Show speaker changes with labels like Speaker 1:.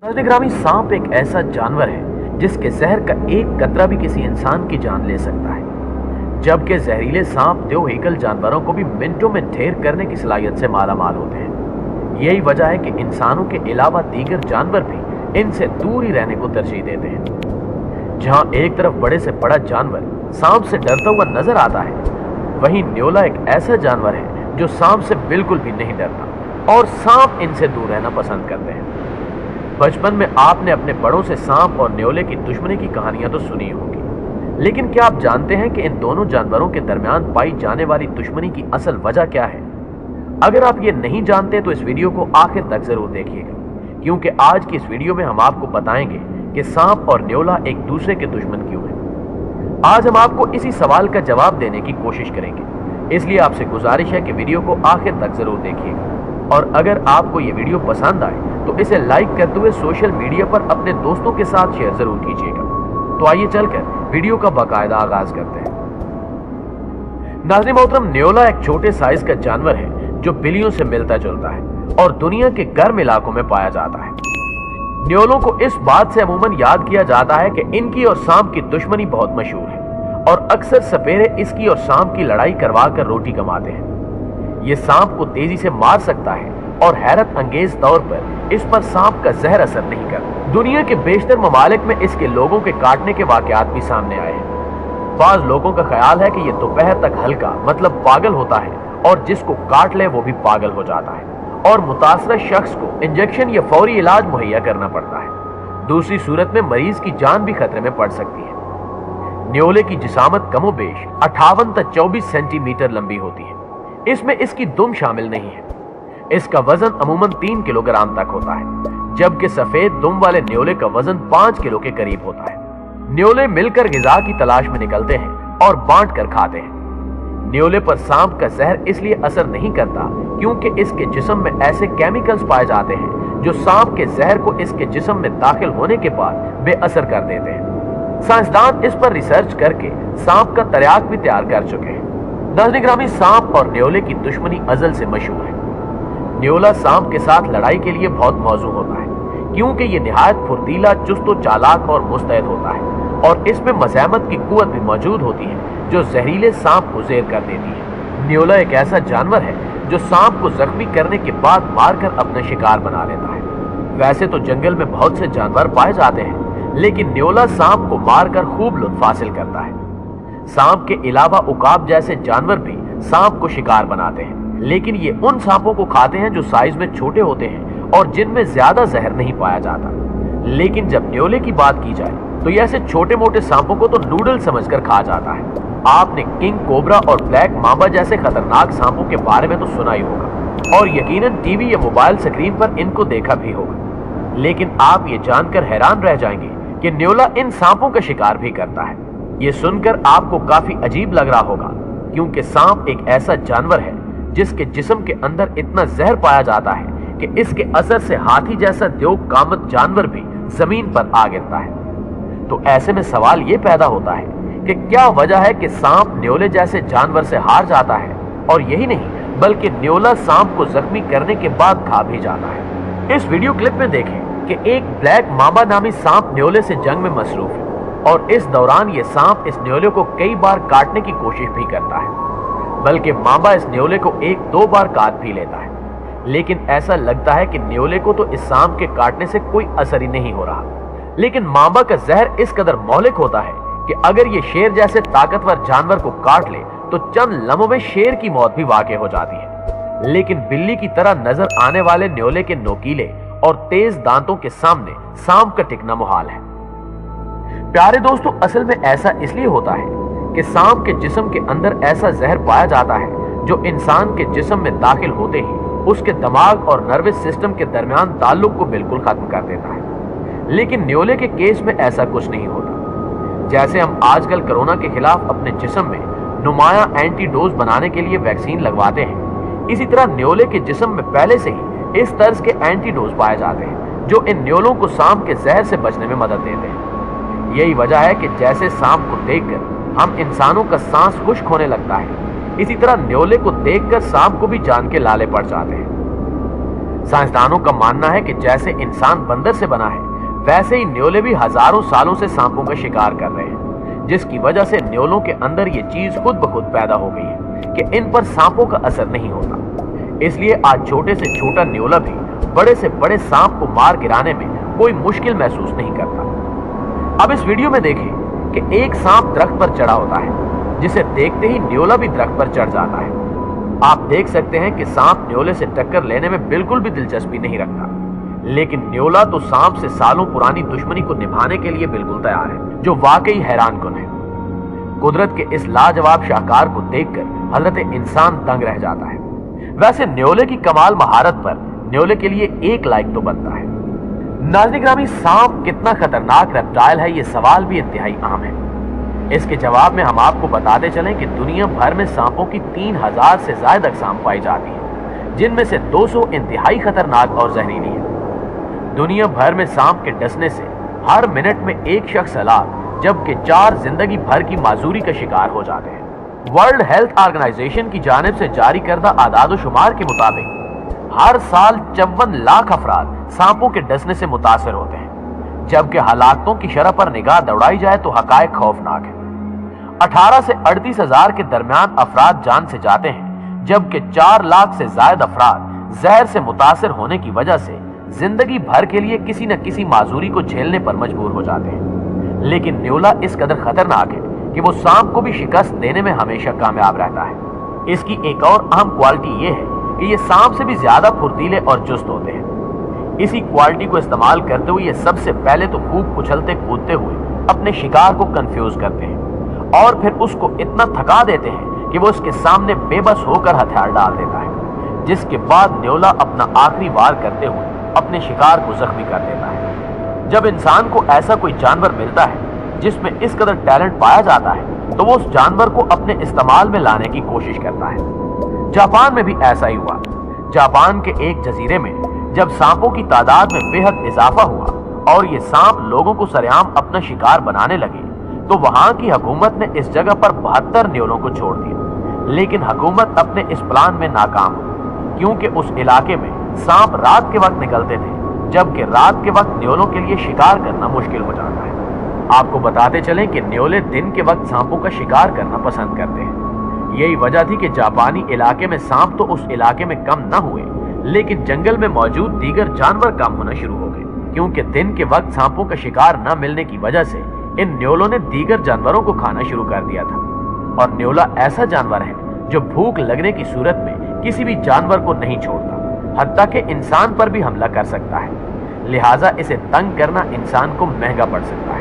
Speaker 1: नाज़रीन ग्रामी, सांप एक ऐसा जानवर है जिसके जहर का एक कतरा भी किसी इंसान की जान ले सकता है, जबकि जहरीले सांप दो एकल जानवरों को भी मिनटों में ढेर करने की सलाहियत से माला माल होते हैं। यही वजह है कि इंसानों के अलावा दीगर जानवर भी इनसे दूर ही रहने को तरजीह देते हैं। जहां एक तरफ बड़े से बड़ा जानवर सांप से डरता हुआ नजर आता है, वहीं न्योला एक ऐसा जानवर है जो सांप से बिल्कुल भी नहीं डरता और सांप इनसे दूर रहना पसंद करते हैं। बचपन में आपने अपने बड़ों से सांप और न्योले की दुश्मनी की कहानियां तो सुनी होंगी, लेकिन क्या आप जानते हैं कि इन दोनों जानवरों के दरमियान पाई जाने वाली दुश्मनी की असल वजह क्या है? अगर आप ये नहीं जानते तो इस वीडियो को आखिर तक जरूर देखिएगा, क्योंकि आज की इस वीडियो में हम आपको बताएंगे कि सांप और न्योला एक दूसरे के दुश्मन क्यों हैं। आज हम आपको इसी सवाल का जवाब देने की कोशिश करेंगे, इसलिए आपसे गुजारिश है कि वीडियो को आखिर तक जरूर देखिएगा। और अगर आपको ये वीडियो पसंद आए तो इसे लाइक करते हुए सोशल मीडिया पर अपने दोस्तों के साथ शेयर जरूर कीजिएगा। तो आइए चलकर वीडियो का बाकायदा आगाज करते हैं। नाज़रीन मोहतरम, न्योला एक छोटे साइज का जानवर है जो बिल्लियों से मिलता जुलता है और दुनिया के गर्म इलाकों में पाया जाता है। न्योलों को इस बात से अमूमन याद किया जाता है कि इनकी और सांप की दुश्मनी बहुत मशहूर है और अक्सर सपेरे इसकी और सांप की लड़ाई करवा कर रोटी कमाते हैं। ये सांप को तेजी से मार सकता है और हैरत अंगेज तौर पर इस पर सांप का जहर असर नहीं करता। दुनिया के बेशतर ममालिक में इसके लोगों के काटने के वाकयात भी सामने आए हैं। बाज लोगों का ख्याल है कि ये दोपहर तक हल्का मतलब पागल होता है और जिसको काट ले वो भी पागल हो जाता है और मुतासरा शख्स को इंजेक्शन या फौरी इलाज मुहैया करना पड़ता है। दूसरी सूरत में मरीज की जान भी खतरे में पड़ सकती है। न्योले की जिसामत कमोबेश 58 तक 24 सेंटीमीटर लंबी होती है। इसमें इसकी दुम शामिल नहीं है। इसका वजन अमूमन 3 किलोग्राम तक होता है, जबकि सफेद दुम वाले न्योले का वजन 5 किलो के करीब होता है। न्योले मिलकर गिजा की तलाश में निकलते हैं और बांट कर खाते हैं। न्योले पर सांप का जहर इसलिए असर नहीं करता क्योंकि इसके जिस्म में ऐसे केमिकल्स पाए जाते हैं जो सांप के जहर को इसके जिस्म में दाखिल होने के बाद बेअसर कर देते हैं। साइंसदान इस पर रिसर्च करके सांप का तर्याक भी तैयार कर चुके हैं। नाज़रीन ग्रामी, सांप और न्योले की दुश्मनी अजल से मशहूर है। न्योला सांप के साथ लड़ाई के लिए बहुत मौजू होता है क्योंकि ये निहायत फुर्तीला, चुस्त और चालाक और मुस्तैद होता है और इसमें मज़ाहमत की कुव्वत भी मौजूद होती है जो जहरीले सांप को ज़ेर कर देती है। न्योला एक ऐसा जानवर है जो सांप को जख्मी करने के बाद मारकर अपना शिकार बना लेता है। वैसे तो जंगल में बहुत से जानवर पाए जाते हैं, लेकिन न्योला सांप को मारकर खूब लुत्फ हासिल करता है। सांप के अलावा उकाब जैसे जानवर भी सांप को शिकार बनाते हैं, लेकिन ये उन सांपों को खाते हैं जो साइज में छोटे होते हैं और जिनमें ज्यादा जहर नहीं पाया जाता। लेकिन जब न्योले की बात की जाए तो ये ऐसे छोटे मोटे सांपों को तो नूडल समझकर खा जाता है। आपने किंग कोबरा और ब्लैक मांबा जैसे खतरनाक सांपों के बारे में तो सुना ही होगा और यकीनन टीवी या मोबाइल स्क्रीन पर इनको देखा भी होगा, लेकिन आप ये जानकर हैरान रह जाएंगे कि न्योला इन सांपों का शिकार भी करता है। ये सुनकर आपको काफी अजीब लग रहा होगा, क्योंकि सांप एक ऐसा जानवर है जिसके जिस्म के अंदर इतना जहर पाया जाता है कि इसके असर से हाथी जैसा द्योग कामत जानवर भी जमीन पर आ गिरता है। तो ऐसे में सवाल ये पैदा होता है कि क्या वजह है कि सांप न्योले जैसे जानवर से हार जाता है, और यही नहीं बल्कि न्योला सांप को जख्मी करने के बाद खा भी जाता है। इस वीडियो क्लिप में देखें कि एक ब्लैक मांबा नामी सांप न्योले से जंग में मसरूफ है और इस दौरान ये सांप इस न्योले को कई बार काटने की कोशिश भी करता है, बल्कि मांबा इस न्योले को 1-2 बार काट भी लेता है। लेकिन ऐसा लगता है कि न्योले को तो इस सांप के काटने से कोई असर ही नहीं हो रहा, लेकिन मांबा का जहर इस कदर मौलिक होता है कि अगर ये शेर जैसे ताकतवर जानवर को काट ले तो चंद लम्हों में शेर की मौत भी वाक़ई हो जाती है। लेकिन बिल्ली की तरह नजर आने वाले न्योले के नोकीले और तेज दांतों के सामने सांप का टिकना मुहाल है। प्यारे दोस्तों, असल में ऐसा इसलिए होता है कि सांप के जिस्म के अंदर ऐसा जहर पाया जाता है जो इंसान के जिस्म में दाखिल होते ही उसके दिमाग और नर्वस सिस्टम के दरमियान ताल्लुक को बिल्कुल खत्म कर देता है। लेकिन न्योले के केस में ऐसा कुछ नहीं होता। जैसे हम आजकल कोरोना के खिलाफ अपने जिस्म में नुमाया एंटीडोज बनाने के लिए वैक्सीन लगवाते हैं, इसी तरह न्योले के जिस्म में पहले से ही इस तर्ज के एंटीडोज पाए जाते हैं जो इन न्योलों को सांप के जहर से बचने में मदद देते हैं। यही वजह है कि जैसे सांप को देखकर हम इंसानों का सांस खुश्क होने लगता है, इसी तरह न्योले को देखकर सांप को भी जान के लाले पड़ जाते हैं। साइंसदानों का मानना है कि जैसे इंसान बंदर से बना है, वैसे ही न्योले भी हजारों सालों से सांपों का शिकार कर रहे हैं, जिसकी वजह से न्योलों के अंदर ये चीज खुद ब खुद पैदा हो गई है कि इन पर सांपों का असर नहीं होता। इसलिए आज छोटे से छोटा न्योला भी बड़े से बड़े सांप को मार गिराने में कोई मुश्किल महसूस नहीं करता। अब इस वीडियो में देखें कि एक सांप दरख्त पर चढ़ा होता है, जिसे देखते ही न्योला भी दरख्त पर चढ़ जाता है। आप देख सकते हैं कि सांप न्योले से टक्कर लेने में बिल्कुल भी दिलचस्पी नहीं रखता, लेकिन न्योला तो सांप से सालों पुरानी दुश्मनी को निभाने के लिए बिल्कुल तैयार है, जो वाकई हैरानकुन है। कुदरत के इस लाजवाब शाहकार को देखकर हजरत इंसान दंग रह जाता है। वैसे न्योले की कमाल महारत पर न्योले के लिए एक लाइक तो बनता है। नाज़रीन ग्रामी, सांप कितना खतरनाक रेप्टाइल है, ये सवाल भी इंतहाई आम है। इसके जवाब में हम आपको बताते चलें कि दुनिया भर में सांपों की 3000 से ज्यादा अक़साम पाई जाती हैं, जिनमें से 200 इंतहाई खतरनाक और जहरीली हैं। दुनिया भर में सांप के डसने से हर मिनट में एक शख्स हलाक, जबकि 4 जिंदगी भर की माजूरी का शिकार हो जाते हैं। वर्ल्ड हेल्थ ऑर्गेनाइजेशन की जानिब से जारी करदा आदाद-ओ-शुमार के मुताबिक हर साल 54 लाख अफराद सांपों के डसने से मुतासर होते हैं, जबकि हलाकतों की शरह पर निगाह दौड़ाई जाए तो हकायक खौफनाक है। 18 से 38 हजार के दरमियान अफराद जान से जाते हैं, जबकि 4 लाख से ज्यादा अफराद जहर से मुतासर होने की वजह से जिंदगी भर के लिए किसी न किसी माजूरी को झेलने पर मजबूर हो जाते हैं। लेकिन न्योला इस कदर खतरनाक है कि वो सांप को भी शिकस्त देने में हमेशा कामयाब रहता है। इसकी एक और अहम क्वालिटी ये है कि ये सांप से भी ज्यादा फुर्तीले और चुस्त होते हैं। इसी क्वालिटी को इस्तेमाल करते हुए ये सबसे पहले तो खूब उछलते कूदते हुए अपने शिकार को कंफ्यूज करते हैं और फिर उसको इतना थका देते हैं कि वो उसके सामने बेबस होकर हथियार डाल देता है, जिसके बाद न्योला अपना आखिरी वार करते हुए अपने शिकार को जख्मी कर देता है। जब इंसान को ऐसा कोई जानवर मिलता है जिसमें इस कदर टैलेंट पाया जाता है, तो वो उस जानवर को अपने इस्तेमाल में लाने की कोशिश करता है। जापान में भी ऐसा ही हुआ। जापान के एक जजीरे में जब सांपों की तादाद में बेहद इजाफा हुआ और ये सांप लोगों को सरेआम अपना शिकार बनाने लगे, तो वहां की हुकूमत ने इस जगह पर 72 न्योलों को छोड़ दिया। लेकिन हुकूमत अपने इस प्लान में नाकाम हुई, क्योंकि उस इलाके में सांप रात के वक्त निकलते थे, जबकि रात के वक्त न्योलों के लिए शिकार करना मुश्किल हो जाता है। आपको बताते चलें कि न्योले दिन के वक्त सांपों का शिकार करना पसंद करते हैं। यही वजह थी कि जापानी इलाके में सांप तो उस इलाके में कम न हुए, लेकिन जंगल में मौजूद दीगर जानवर कम होना शुरू हो गए, क्योंकि दिन के वक्त सांपों का शिकार न मिलने की वजह से इन न्योलों ने दीगर जानवरों को खाना शुरू कर दिया था। और न्योला ऐसा जानवर है जो भूख लगने की सूरत में किसी भी जानवर को नहीं छोड़ता, हत्ता कि इंसान पर भी हमला कर सकता है। लिहाजा इसे तंग करना इंसान को महंगा पड़ सकता है।